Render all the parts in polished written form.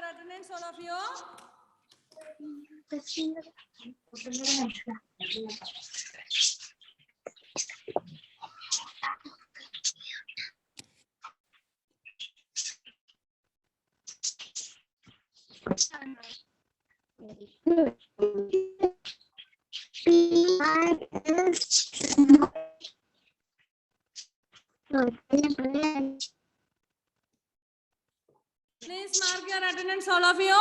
attendance, all of you. Please mark your attendance, all of you.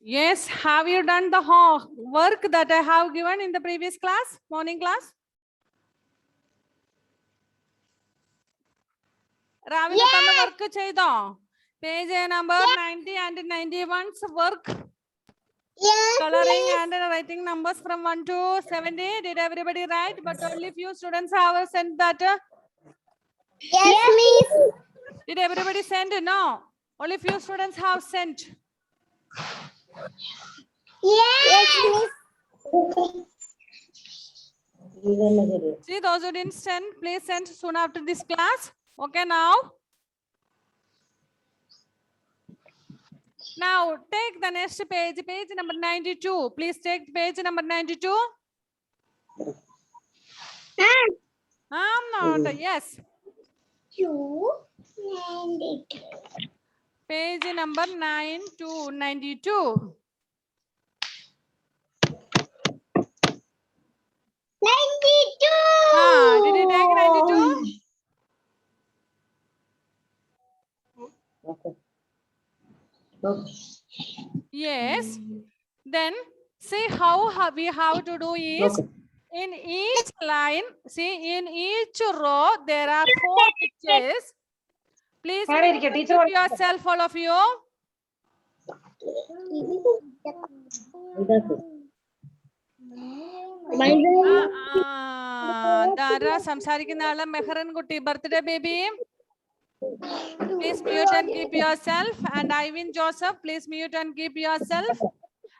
Yes, have you done the work that I have given in the previous class, morning class? Ravina yes. Work cheydo. Page number 90 and 91's work. Yes, coloring please. And writing numbers from 1 to 70. Did everybody write? But only few students have sent that. Yes, miss. Did everybody send? No. Only few students have sent. Yes, miss. See, those who didn't send, please send soon after this class. Okay, now. Now, take the next page, page number 92. Please take page number 92. I'm not, yes. 292. Page number 9 to 92. 92. Did you take 92? Okay. Yes. Then see how we have to do is in each line, see in each row there are 4 pictures. Please keep yourself, all of you. Dara Samsarikinala Meharan Gutti birthday baby. Please mute and keep yourself. And Ivan Joseph, please mute and keep yourself.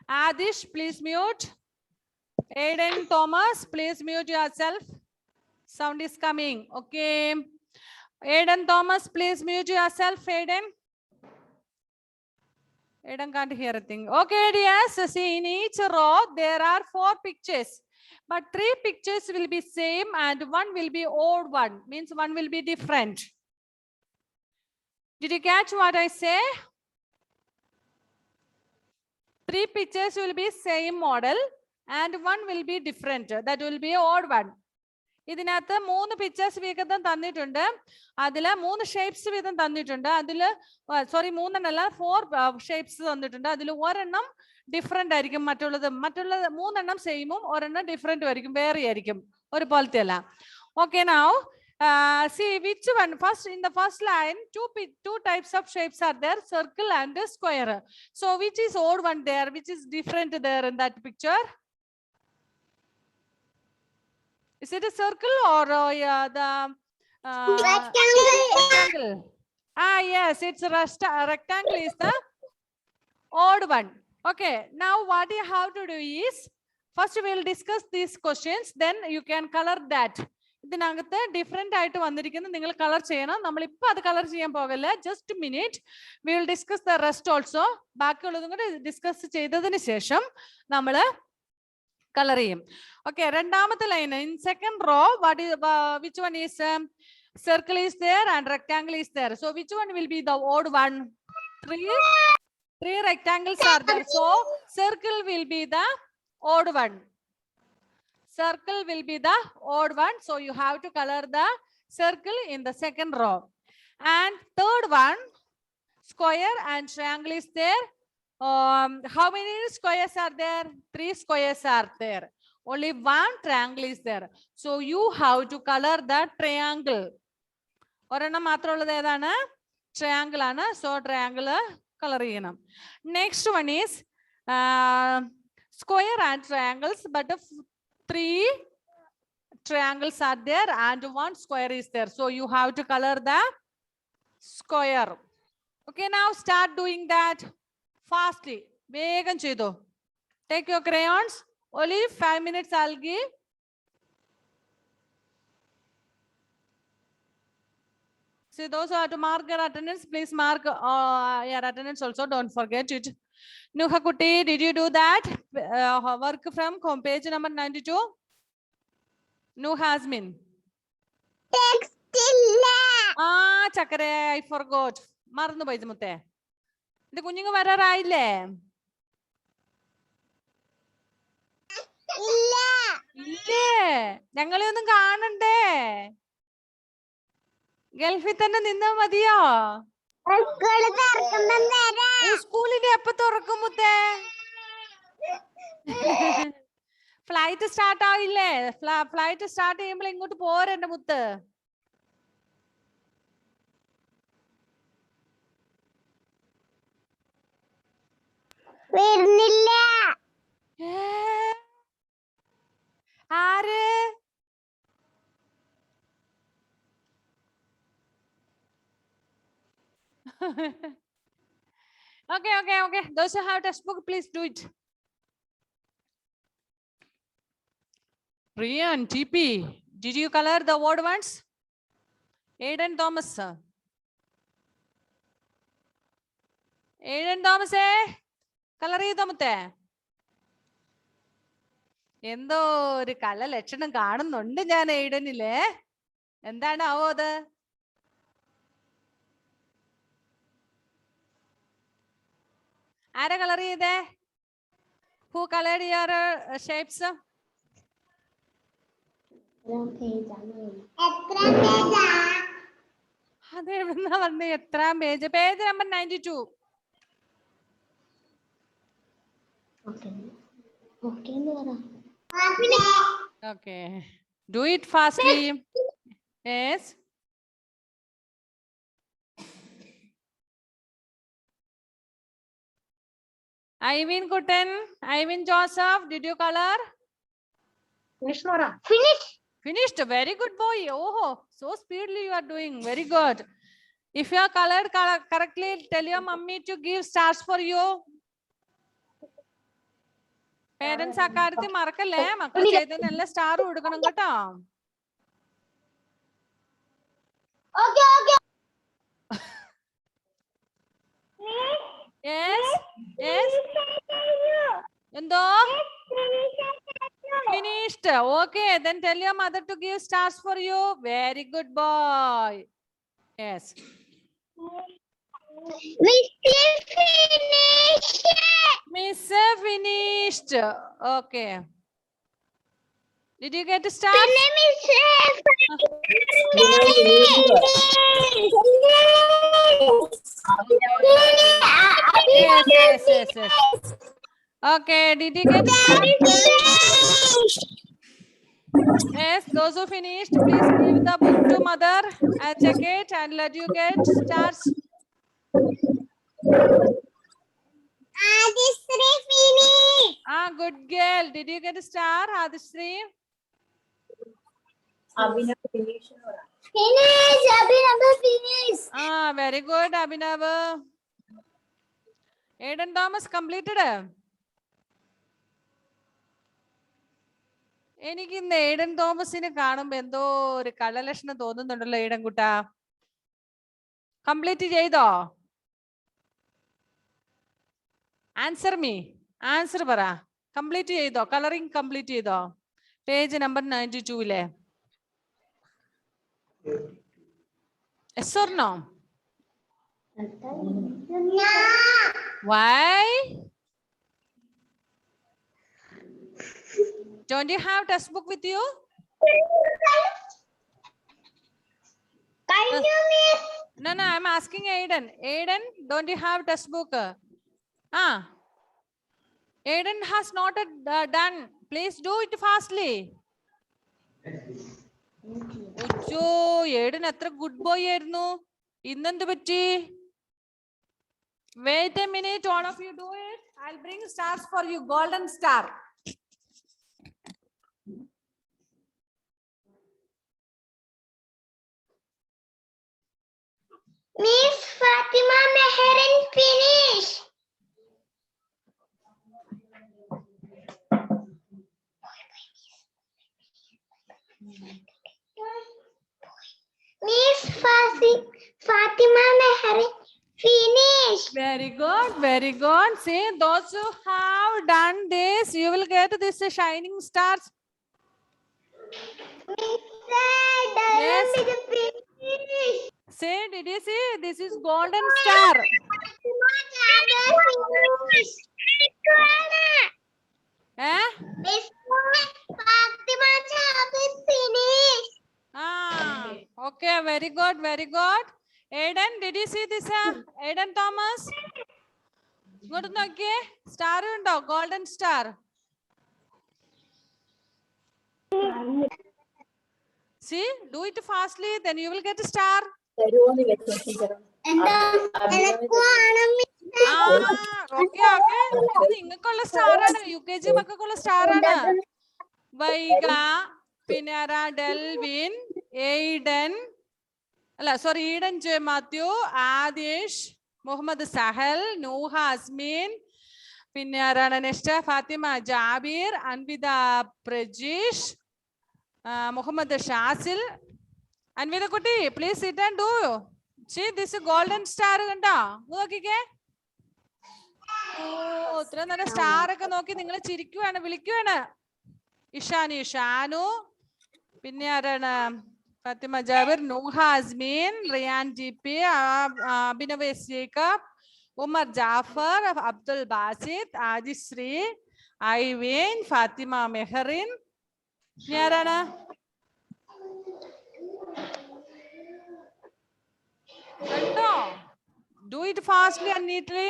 Adish, please mute. Aiden Thomas, please mute yourself. Sound is coming. Okay. Aiden Thomas, please mute yourself. Aiden. Aiden can't hear a thing. Okay, yes. See, in each row, there are 4 pictures. But 3 pictures will be same and 1 will be odd one. Means 1 will be different. Did you catch what I say? 3 pictures will be same model and 1 will be different. That will be odd one. ഇതിനകത്ത് 3 pictures വീതം തന്നിട്ടുണ്ട്. അതില് 3 shapes വീതം തന്നിട്ടുണ്ട്. അതില് sorry 3 അല്ല 4 shapes തന്നിട്ടുണ്ട്. അതിൽ ഒരെണ്ണം ഡിഫറെന്റ് ആയിരിക്കും മറ്റുള്ളത് 3 എണ്ണം സെയിമും ഒരെണ്ണം ഡിഫറെന്റും ആയിരിക്കും, വേറെ ആയിരിക്കും, ഒരുപോലത്തെ അല്ല. Okay, now see which one. First, in the first line, two types of shapes are there, circle and square. So which is odd one there, which is different there in that picture? Is it a circle or the rectangle? Yes, it's a rectangle is the odd one. Okay, now what you have to do is, first we will discuss these questions, then you can color that. ഇതിനകത്ത് different ആയിട്ട് വന്നിരിക്കുന്നത് നിങ്ങൾ colour ചെയ്യണം. നമ്മളിപ്പോ അത് colour ചെയ്യാൻ പോകല്ല. Just minute, we will discuss the rest also. ബാക്കിയുള്ളതും കൂടെ ഡിസ്കസ് ചെയ്തതിന് ശേഷം നമ്മൾ കളർ ചെയ്യും. ഓക്കെ, രണ്ടാമത്തെ line in second row what is which one is circle is there and rectangle is there. So which one will be the odd one? Three rectangles are there. So circle will be the odd one. Circle will be the odd one. So you have to color the circle in the second row. And third one, square and triangle is there. How many squares are there? 3 squares are there. Only 1 triangle is there. So you have to color the triangle. ഒരെണ്ണം മാത്രമുള്ളത് ഏതാണ്? Triangle ആണ്. So triangle colour ചെയ്യണം. Next one is square and triangles, but the 3 triangles are there and 1 square is there. So you have to color the square. Okay, now start doing that fastly. Vegam chedo. Take your crayons. Only 5 minutes I'll give. See, those who have to mark your attendance, please mark your attendance also. Don't forget it. Nuha Kuti, did you do that? Work from home page number 92. No Hasmin. Text. Chakare, I forgot. Marnu Baizmute. The Kuninga Varaile. ഞങ്ങളൊന്നും കാണണ്ടേ? ഗൾഫിൽ തന്നെ നിന്നാ മതിയോ? സ്കൂളിന്റെ എപ്പോ തുറക്കും മുത്തേ? ഫ്ലൈറ്റ് സ്റ്റാർട്ട് ആയില്ലേ? ഫ്ലൈറ്റ് സ്റ്റാർട്ട് ചെയ്യുമ്പോൾ ഇങ്ങോട്ട് പോരെ എന്റെ മുത്ത്. വരുന്നില്ല. ആര്? Okay. Those who have textbook, please do it. Rian, TP, did you color the word ones? Aiden Thomas. Aiden Thomas, color ചെയ്തോമത്തെ. എന്തോ ഒരു കല ലക്ഷണം കാണുന്നുണ്ട് ഞാൻ എയ്ഡനില്. എന്താണ് ആവോ അത്? ആരാ കളർ ചെയ്തേ? Who colored your shapes? അതെവിടുന്നാ പറഞ്ഞ എത്രാം page? Page number 92. Okay. Do it fastly. Yes. Ivan Kutten, Ivan Joseph, did you color? Finished. Very good boy. Oh, so speedily you are doing. Very good. If you are colored correctly, tell your mummy to give stars for you. Parents ആ കാര്യത്തിൽ മറക്കല്ലേ? മക്കൾ ചെയ്തതിനെല്ല star കൊടുക്കണം കേട്ടോ. Yes. എന്തോ? Finished. Okay, then tell your mother to give stars for you. Very good boy. Yes. Miss finished. Okay. Did you get a star? Yes. Okay, did you get stars? Yes, those who finished, please give the book to mother and check it and let you get stars. Adisri finished. Good girl. Did you get a star, Adisri? Abhinav finished. Abhinav finished. Very good, Abhinav. Aiden Thomas completed. എനിക്ക് ഇന്ന് Aiden തോമസിനെ കാണുമ്പോ എന്തോ ഒരു കള്ളലക്ഷണം തോന്നുന്നുണ്ടല്ലോ. Aiden കുട്ടാ, complete ചെയ്തോ? Answer പറ. Complete ചെയ്തോ? Colouring complete ചെയ്തോ? Page number 92 Yes or no? Why? Don't you have textbook with you? No, I'm asking Aiden. Aiden, don't you have textbook? Aiden has not done. Please do it fastly. Ocho, Aiden atra good boy ആയിരുന്നു. ഇന്നെന്ത് പറ്റി? Wait a minute, all of you do it. I'll bring stars for you. Golden star. Miss Fatima Meherin finish. Miss Fatima Meherin finish. Very good, very good. See, those who have done this, you will get this shining stars. Yes. Finish. See, did you see? This is golden star. Finish. Eh? Miss Fatima finish. Ah, okay, very good, very good. Aiden, did you see this? Aiden Thomas? Good, okay. Star undo, golden star. See, do it fastly, then you will get a star. തരുമോന്ന് വെച്ചോ teacher Okay, okay. നിങ്ങൾക്കുള്ള star ആണ്, UKG മക്കൾക്കുള്ള star ആണ്. വൈഗ, പിന്നെ ആരാ, Delvin, Aiden, അല്ല sorry, Eden J Mathew, Adish, Muhammad Sahal, Nuh Azmin, പിന്നെ ആരാണ് next, Fathima Jabir, Anvitha Prajeesh, Muhammad Shazil. Anvitha കുട്ടി, please sit and do. See, this is golden star കണ്ടോ? നോക്കിക്കേ. ഓ, ഇത്ര നല്ല സ്റ്റാർ ഒക്കെ നോക്കി നിങ്ങൾ ചിരിക്കുവാണ്, വിളിക്കുവാണ്. ഇഷാനി ഷാനു, പിന്നെ ആരാണ്, ഫാത്തിമ ജാബിർ, നൂഹ അസ്മീൻ, റിയാൻ ജി പി, അഭിനവ് ജേക്കബ്, ഉമർ ജാഫർ, അബ്ദുൽ ബാസിദ്, ആദിശ്രീ, ഐവീൻ, ഫാത്തിമ മെഹറിൻ. ഇനി ആരാണ്? കണ്ടോ? Do it fastly and neatly.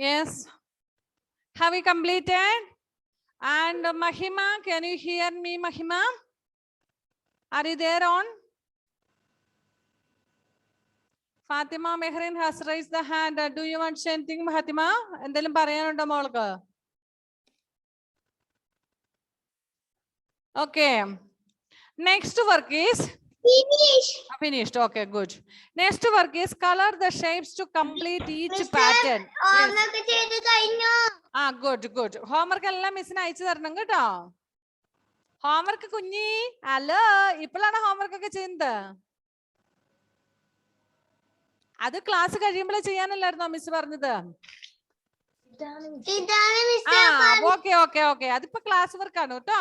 Yes. Have we completed? And Mahima, can you hear me, Mahima? Are you there on? Fatima Mehrin has raised the hand. Do you want to say anything, Fatima? എന്തെങ്കിലും പറയാനുണ്ടോ മോൾക്ക്? Okay. Next work is Finish. Finished. Okay, good. Next work is color the shapes to complete each pattern. Homework ചെയ്തു കഴിഞ്ഞു. Good, good. Homework എല്ലാം മിസ്സിന് അയച്ചു തരണം കേട്ടോ. Homework കുഞ്ഞി, ഹലോ, ഇപ്പോഴാണ് homework ഒക്കെ ചെയ്യുന്നത്. അത് ക്ലാസ് കഴിയുമ്പോഴേ ചെയ്യാനല്ലായിരുന്നോ മിസ് പറഞ്ഞത്? ഓക്കെ ഓക്കെ ഓക്കെ, അതിപ്പോ ക്ലാസ് വർക്ക് ആണ് കേട്ടോ.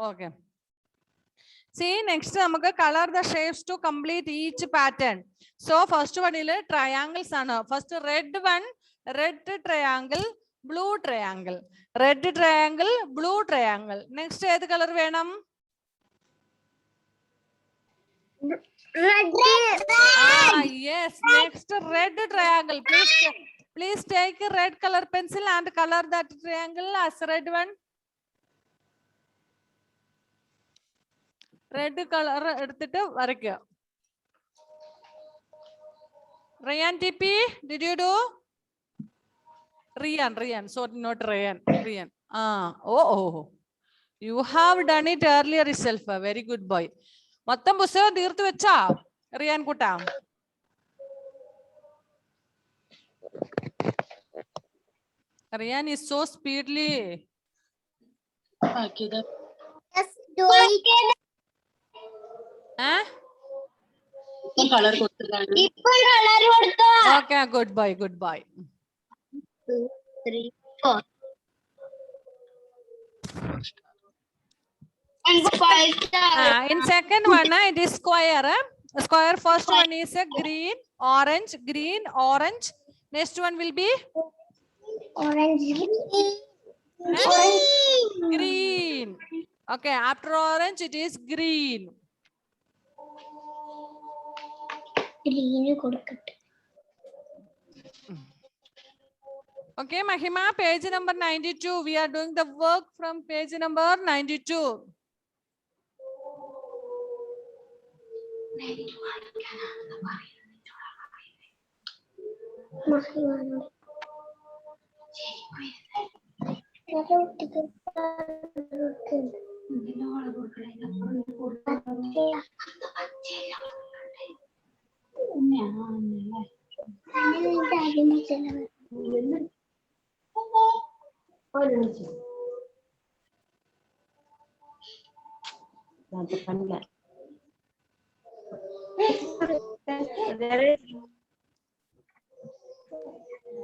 ഓക്കെ. See, next നമുക്ക് color the shapes to complete each pattern. So first one is triangles ആണ്. First red one, red triangle, blue triangle, red triangle, blue triangle. Next ഏത് colour വേണം? Yes, next red triangle. Please take a red color pencil and color that triangle as red one. Red color എടുത്തിട്ട് വരയ്ക്കുക. Ryan TP, did you do? Rian, sorry, not Ryan. Oh, you have done it earlier itself. Very good boy. മൊത്തം പുസ്തകം തീർത്തു വെച്ചാ റിയാൻ കുട്ടാ? Rian is so speedily. Okay, good boy, good boy. 2, 3, 4. In second one, it is square. Square first one is a green, orange, green, orange. Next one will be Orange. green. Okay, after orange it is green. Green കൊടുക്കട്ടെ. Okay, Mahima, page number 92. We are doing the work from page number 92.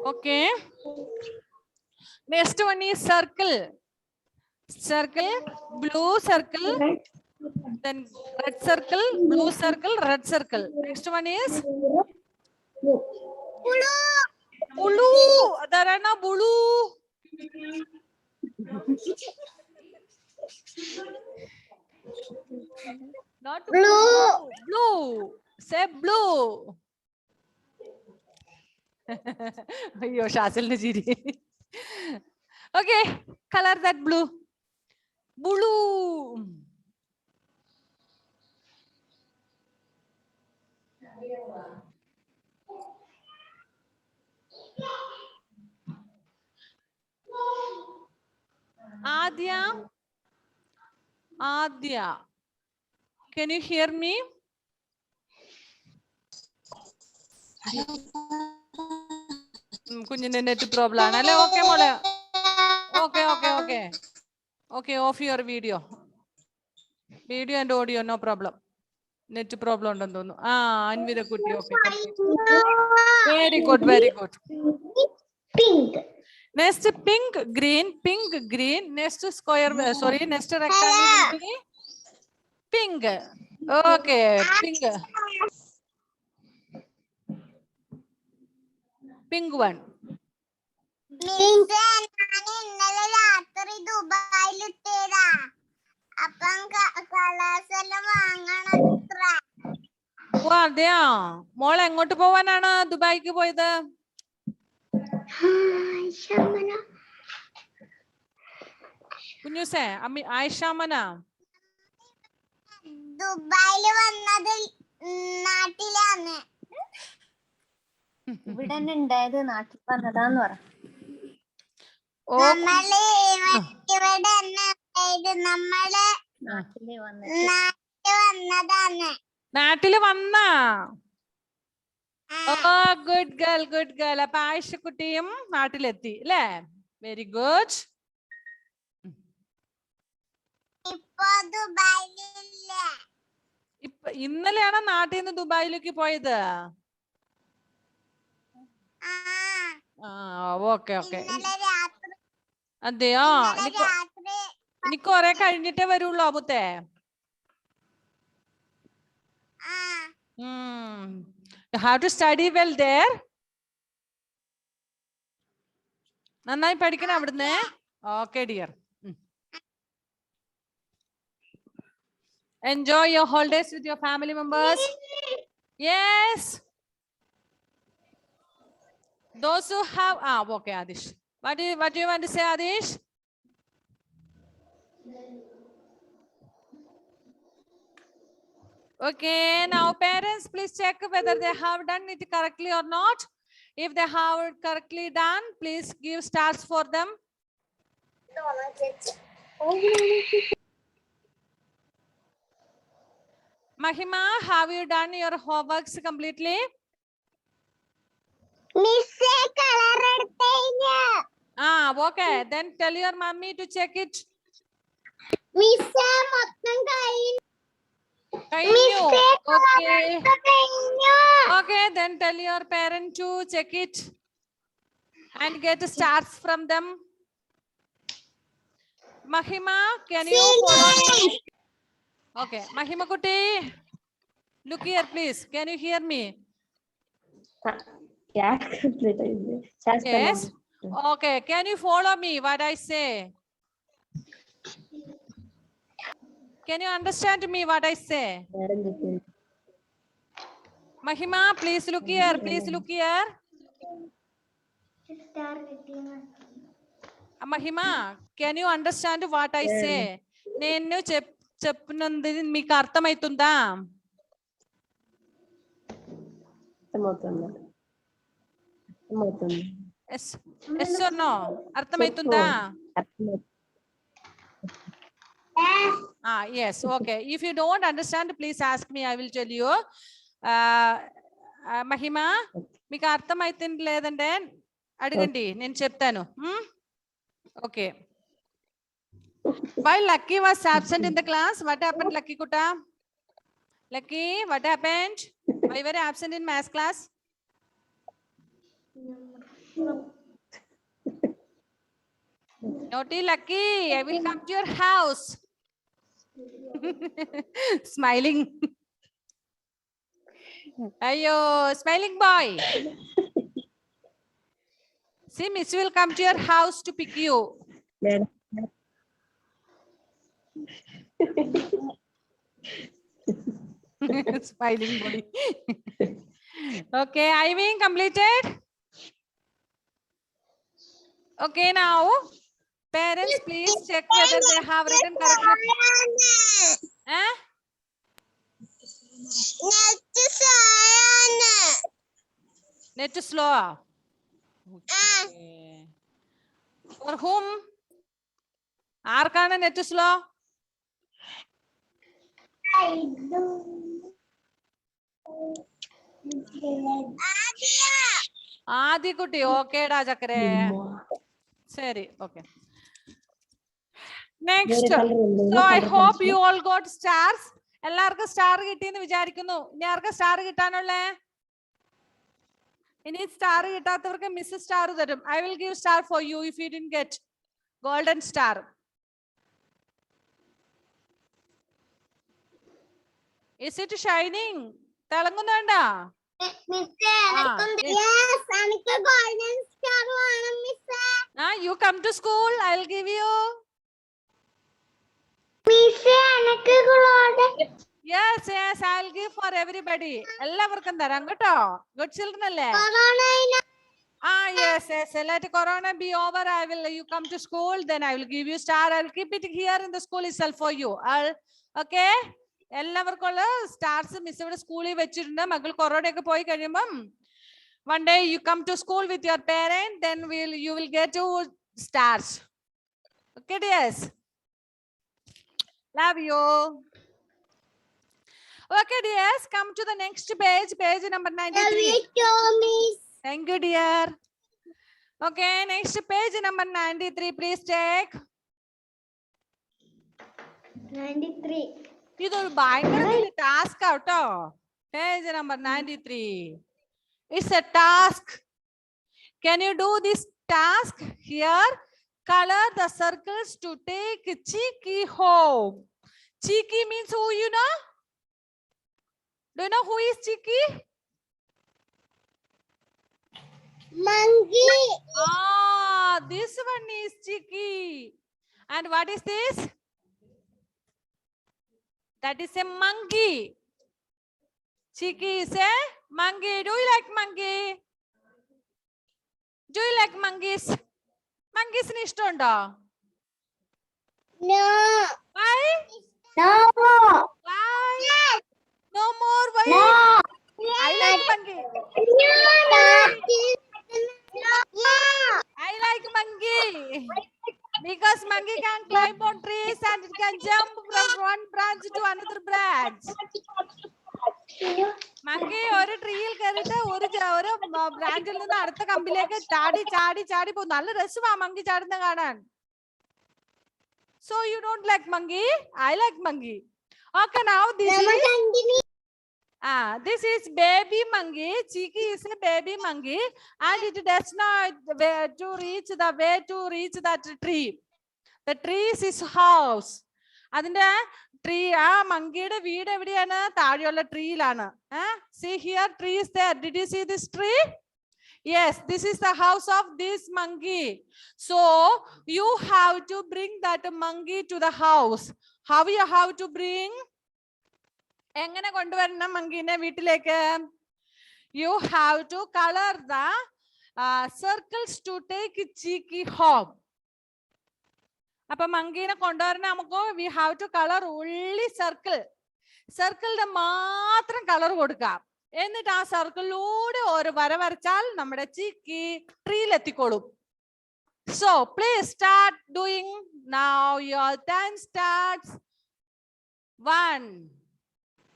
Okay. Next one is circle. Circle, blue circle, then red circle, blue circle, red circle. Next one is blue. Adarana blue. Not blue. Blue. Say blue. Ayyo, Shazil ne jiri. Okay, color that blue. Blue. Adya. Adya. Can you hear me? കുഞ്ഞിന്റെ net problem ആണ് അല്ലേ? Okay മോളെ, okay okay okay okay, of your video and audio, no problem. Net problem ഉണ്ടെന്ന് തോന്നുന്നു. ആ, അൻവിത കുട്ടി, okay, very good very good. Next pink green, pink green. Next square, sorry, next rectangle pink. Okay, pink. Pink one. ഇന്നലെ രാത്രി ദുബായിലെത്തിയതാ. അപ്പം colours എല്ലാം വാങ്ങണം. ഓ അതെയാ, മോൾ എങ്ങോട്ട് പോവാനാണ് ദുബായിക്ക് പോയത്? കുഞ്ഞുസേ, അമ്മി ആയിഷാമന ദുബായില് വന്നത് നാട്ടിലാണ്. ഇവിടെ ഉണ്ടായത് നാട്ടിൽ വന്നതാന്ന് പറ. നമ്മള് ഇവിടെ നമ്മള് നാട്ടില് വന്നതാണ്. നാട്ടില് വന്ന. ഓ ഗുഡ് ഗേൾ, ഗുഡ് ഗേൾ. അപ്പൊ ആയിഷക്കുട്ടിയും നാട്ടിലെത്തി അല്ലേ? Very good. ഇപ്പൊ ദുബായിലില്ല. ഇപ്പൊ ഇന്നലെയാണോ നാട്ടിൽ നിന്ന് ദുബായിലേക്ക് പോയത്? ആ, ഓക്കെ ഓക്കെ. അതെയോ? ഇനി കൊറേ കഴിഞ്ഞിട്ടേ വരുള്ളൂ മുത്തേ. You have to study well there. നന്നായി പഠിക്കണം അവിടുന്ന്. Okay dear. Enjoy your holidays with your family members. Yes. Those who have, okay, Adish. What do you want to say, Adish? Okay, now parents, please check whether they have done it correctly or not. If they have it correctly done, please give stars for them. Mahima, have you done your homeworks completely? Miss, color eduthaina. Okay. Then tell your mommy to check it. Miss, mottham kayin. Okay. Okay, then tell your parent to check it and get stars from them. Mahima, can you follow me? Okay, Mahima Kuti, look here please. Can you hear me? Yes. Okay, can you follow me what I say? Can you understand me what I say? Mahima, please look here. Please look here. Mahima, can you understand what I say? నేను చెప్పినంది మీకు అర్థమవుతుందా? Yes or no? అర్థమవుతుందా? Yes, okay. If you don't understand, please ask me. I will tell you. Mahima, మీకు అర్థమవుతుంది లేదంటే అడగండి, నేను చెప్తాను. Okay. While Lucky was absent in the class, what happened, Lucky Kutta? Lucky, what happened? Why were you absent in math class? Naughty Lucky, I will come to your house. Smiling. Ayo, smiling boy. See, Miss will come to your house to pick you. Smiling boy. Okay, I being completed. Okay, now parents, please check whether they have written correctly. Net slow. Okay. For whom? Arkana net slow. Adi Kuti, okay, Rajakare. Seri, okay. Next. So I hope you all got stars. Ellarku star kittinu vicharikkunnu. Ini arka star kittanulle? Ini star kittathavarkku miss star tharum. I will give star for you if you didn't get golden star. Is it shining? Telangundanda? Yes, anike golden star vaanam miss. You come to school, I'll give you. Miss anike golden. Yes, yes, I'll give for everybody. Ellavarkum tharam ketto. Good children alle. Corona ina. Yes, yes. Let corona be over. You come to school, then I will give you star. I'll keep it here in the school itself for you. Okay? എല്ലാവർക്കുള്ള stars miss ഇവിടെ സ്കൂളിൽ വെച്ചിട്ടുണ്ട്. മകൾ corona ഒക്കെ പോയി കഴിയുമ്പം one day you come to school with your parent, then you will get 2 stars. Okay, dears? Love you. Okay, dears, come to the next page, page number 93. Thank you, dear. Okay, next page number 93, please take. 93. ഇതൊരു ഭയങ്കര task ആട്ടോ. Page number 93. It's a task. Can you do this task? Here, color the circles to take Chiki home. Chiki means who, you know? Do you know who is Chiki? Monkey. This one is Chiki. And what is this? That is a monkey. Chiki is a monkey. Do you like monkey? Do you like monkeys? Monkeys ni ishtamundo? No. Why? No. Why? No more. Why? No. I like monkey. No. I like monkey. Because monkey can climb on trees and it can jump from one branch to another branch. Monkey ഒരു ട്രീയിൽ കയറിയിട്ട് ഒരു ബ്രാഞ്ചിൽ നിന്ന് അടുത്ത കമ്പിലേക്ക് ചാടി പോകും. നല്ല രസമാ മങ്കി ചാടുന്ന കാണാൻ. So you don't like monkey? I like monkey. Okay, now this is baby monkey. Chiki is a baby monkey and it does not reach that tree. The tree is his house. Adinte tree monkeyയുടെ വീട് എവിടെയാണ്? താഴെയുള്ള ട്രീയിലാണ്. See here, tree is there. Did you see this tree? Yes, this is the house of this monkey. So you have to bring that monkey to the house. How you have to bring? എങ്ങനെ കൊണ്ടുവരണം മങ്കീനെ വീട്ടിലേക്ക്? you have to color the circles to take Chiki home. അപ്പൊ മങ്കീനെ കൊണ്ടുവരണ നമുക്ക് we have to color only circle. സർക്കിളിന്റെ മാത്രം colour കൊടുക്കാം. എന്നിട്ട് ആ സർക്കിളിലൂടെ ഒരു വര വരച്ചാൽ നമ്മുടെ ചിക്കി ട്രീയിൽ എത്തിക്കോളും. So please start doing now. Your time starts. 1,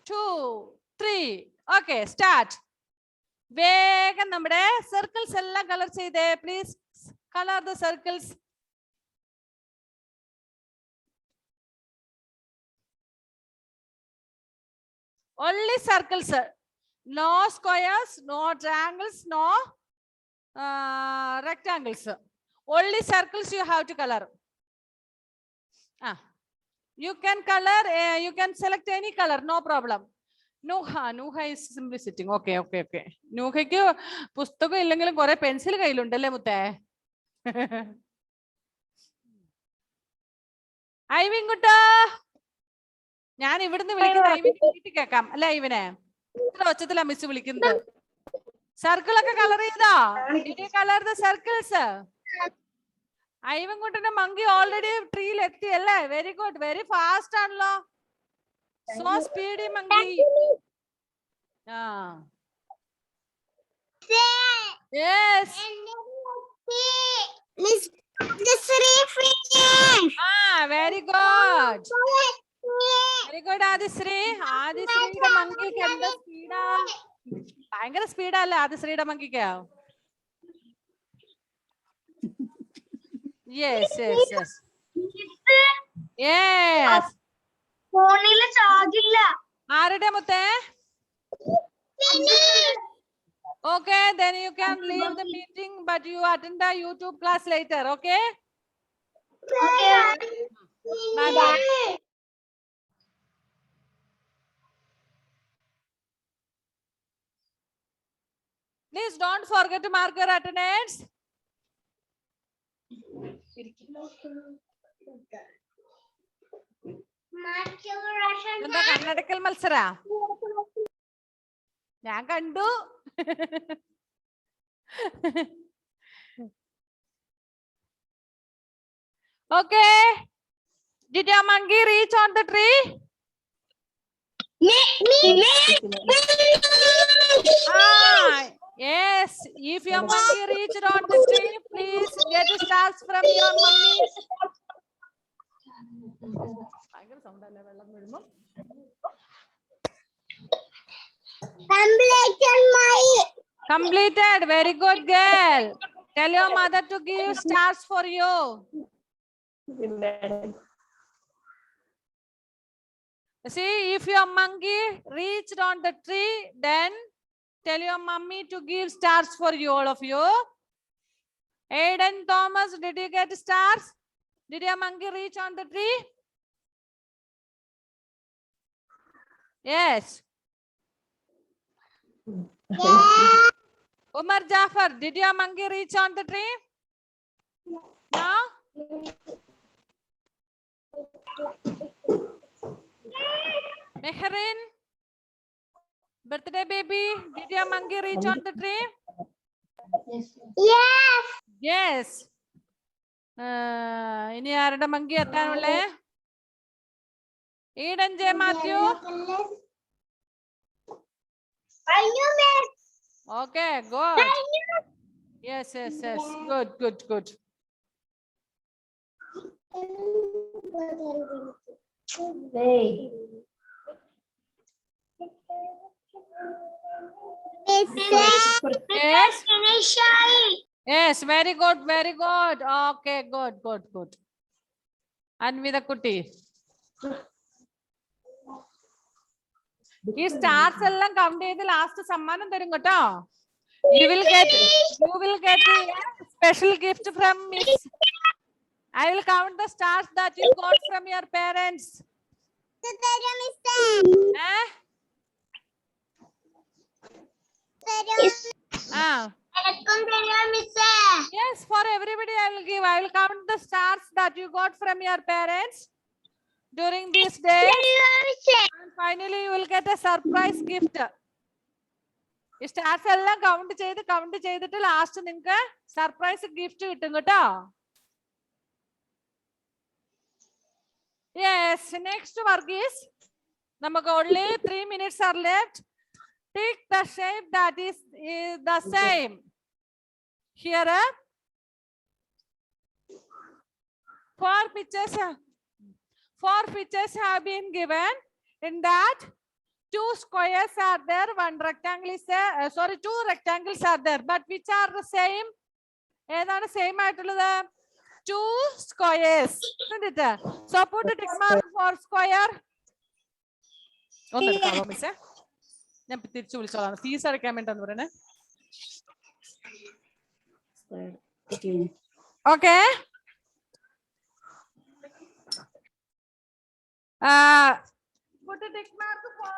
2, 3. Okay, start. വേഗം നമ്മുടെ സർക്കിൾസ് എല്ലാം കളർ ചെയ്തേ. Please colour the circles. Only circles, no squares, no triangles, no rectangles. Only circles you have to color. You can color, you can select any color, no problem. Nuha is simply sitting. Okay. Nuhയ്ക്ക് പുസ്തകം ഇല്ലെങ്കിലും കുറെ pencil കയ്യിലുണ്ടല്ലേ മുത്തേ? ഐവിൻകുട്ടാ, ഞാൻ ഇവിടുന്ന് വിളിക്കുന്ന ഐവിന്റെ വീട്ടിൽ കേൾക്കാം അല്ലെ? ഇവനെ ഇത്ര ഒച്ചത്തിലാ മിസ് വിളിക്കുന്നത്. സർക്കിളൊക്കെ കളർ ചെയ്തോ? Colour the circles. ഐവൻകുട്ടന്റെ മങ്കി ഓൾറെഡി ട്രീയിൽ എത്തി അല്ലേ? വെരി ഗുഡ്, വെരി ഫാസ്റ്റ് ആണല്ലോ. So speedy monkey. Yes. Very good. Very good, Adisri. Adisriയുടെ മങ്കിക്ക് എന്താ സ്പീഡാ? ഭയങ്കര സ്പീഡാ അല്ലേ ആദിശ്രീയുടെ മങ്കിക്ക്? Yes. ഫോണില് ചാർജ് ഇല്ല. ആരുടെ മുത്തേ? Okay, then you can leave the meeting, but you attend the YouTube class later. Okay? Bye. Please don't forget to mark your attendance. എന്താ കണ്ണടക്കൽ മത്സര? ഞാൻ കണ്ടു. Okay. Did your monkey reach on the tree? Yes. If your monkey reached on the tree, please get stars from your mummy. Completed. Very good, girl. Tell your mother to give stars for you. See, if your monkey reached on the tree, then tell your mummy to give stars for you, all of you. Aiden Thomas, did you get stars? Did your monkey reach on the tree? Yes. Umar Jafar, did your monkey reach on the tree? No? Mehrin, birthday baby, did your monkey reach on the tree? Yes. ഇനി ആരുടെ monkey എത്താനുള്ളേ? Eden J. Matthew. Okay, good. Yes. Good. Yes, very good. Okay, good. Anvida Kuti. ഈ stars എല്ലാം count ചെയ്ത് last സമ്മാനം തരും കേട്ടോ. You will get a special gift from me. I will count the stars that you got from your parents. Yes, for everybody I will give. I will count the stars that you got from your parents during these days. And finally you will get a surprise gift. ഈ stars എല്ലാം count ചെയ്തിട്ട് last നിങ്ങൾക്ക് surprise gift കിട്ടും കേട്ടോ. Yes, next work is നമുക്ക് only 3 minutes are left. Take the shape that is the same. Here, 4 pictures have been given. In that, 2 squares are there, 1 rectangle is there. 2 rectangles are there, but which are the same? ഏതാണ് same ആയിട്ടുള്ളത്? 2 squares, isn't it? So put a tick mark for square. ഒന്നെടുക്കാവോ മിസ്സേ? ഞാൻ തിരിച്ചു വിളിച്ചോളാം. Fees അടയ്ക്കാൻ വേണ്ടെന്ന് പറയണേ. Okay, put a tick mark for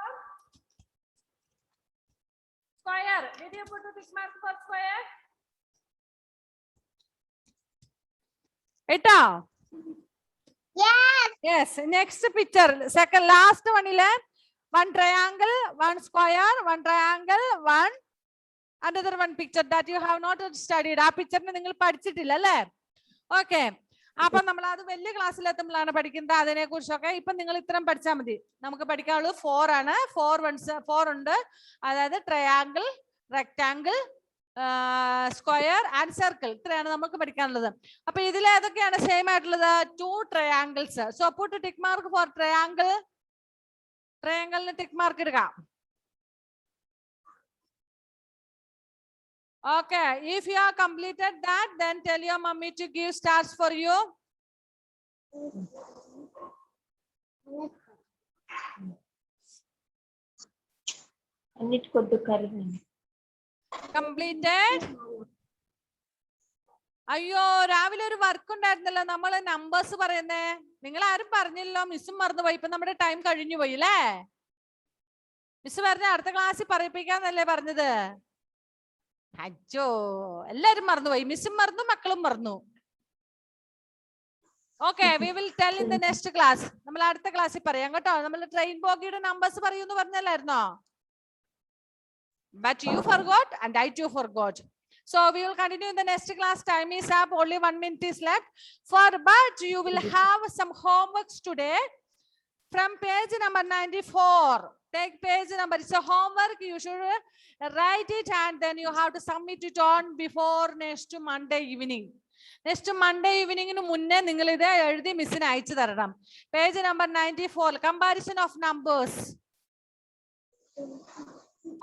square. Did you put a tick mark for square? ഇട്ടോ? Yes. Next picture, second last one ile 1 triangle, 1 square, 1 triangle, 1 another one picture that you have not studied. ആ പിക്ചറിനെ നിങ്ങൾ പഠിച്ചിട്ടില്ല അല്ലേ? Okay, അപ്പൊ നമ്മൾ അത് വലിയ ക്ലാസ്സിൽ എത്തുമ്പോഴാണ് പഠിക്കുന്നത് അതിനെ കുറിച്ചൊക്കെ. ഇപ്പൊ നിങ്ങൾ ഇത്രയും പഠിച്ചാൽ മതി. നമുക്ക് പഠിക്കാനുള്ളത് 4 ആണ്. 4 ഉണ്ട്. അതായത് triangle, rectangle, square and circle. ഇത്രയാണ് നമുക്ക് പഠിക്കാനുള്ളത്. അപ്പൊ ഇതിൽ ഏതൊക്കെയാണ് സെയിം ആയിട്ടുള്ളത്? 2 triangles. So put tick mark for triangle. ട്രയാങ്കിളിന് ടിക്ക് മാർക്ക് ഇടുക. Okay, if you have completed that, then tell your mommy to give stars for you. Completed. അയ്യോ, രാവിലെ ഒരു വർക്ക് ഉണ്ടായിരുന്നല്ലോ, നമ്മള് നമ്പേഴ്സ് പറയുന്നേ. നിങ്ങൾ ആരും പറഞ്ഞില്ലല്ലോ, മിസ്സും മറന്നുപോയി. ഇപ്പൊ നമ്മുടെ ടൈം കഴിഞ്ഞു പോയി അല്ലേ? മിസ് പറഞ്ഞ അടുത്ത ക്ലാസ്സിൽ പറയിപ്പിക്കാന്നല്ലേ പറഞ്ഞത്? അയ്യോ, എല്ലാരും മറന്നുപോയി. മിസ്സും മറന്നു, മക്കളും മറന്നു. Okay, we will tell in the next class. നമ്മൾ അടുത്ത ക്ലാസ്സിൽ പറയാം കേട്ടോ. നമ്മൾ ട്രെയിൻ ബോഗിയുടെ നമ്പേഴ്സ് പറയൂന്ന് പറഞ്ഞല്ലായിരുന്നോ? But you forgot and I too forgot. So we will continue in the next class. Time is up. Only 1 minute is left. But you will have some homeworks today from page number 94. Take page number. It's a homework. You should write it and then you have to submit it on before next Monday evening. Next Monday evening inu munne ningal ide ezhuthi missine ayichu tharanam. Page number 94. Comparison of numbers.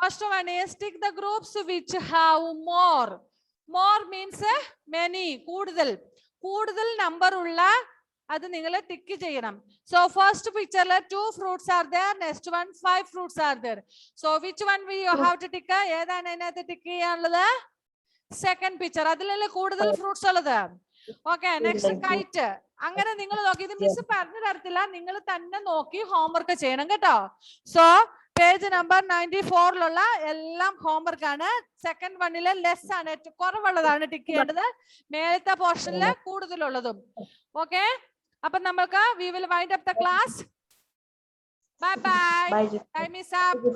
First one is tick the groups which have more. More means many. കൂടുതൽ number ഉള്ള അത് നിങ്ങൾ tick ചെയ്യണം. So first picture 2 fruits are there. Next one 5 fruits are there. So which one we have to tick? ഏതാണ് അതിനകത്ത് tick ചെയ്യാനുള്ളത്? Second picture. അതിലല്ലേ കൂടുതൽ fruits ഉള്ളത്. Okay, next KITE. അങ്ങനെ നിങ്ങൾ നോക്കി. ഇത് മിസ് പറഞ്ഞു തരത്തില്ല, നിങ്ങൾ തന്നെ നോക്കി ഹോംവർക്ക് ചെയ്യണം കേട്ടോ. സോ പേജ് നമ്പർ 94 എല്ലാം ഹോംവർക്ക് ആണ്. സെക്കൻഡ് വണ്ണില് ലെസ് ആണ്, കുറവുള്ളതാണ് ടിക്ക് ചെയ്യേണ്ടത്. മേലത്തെ പോർഷനില് കൂടുതലുള്ളതും. ഓക്കെ, അപ്പൊ നമുക്ക് we will wind up the class. Bye bye. Time is up.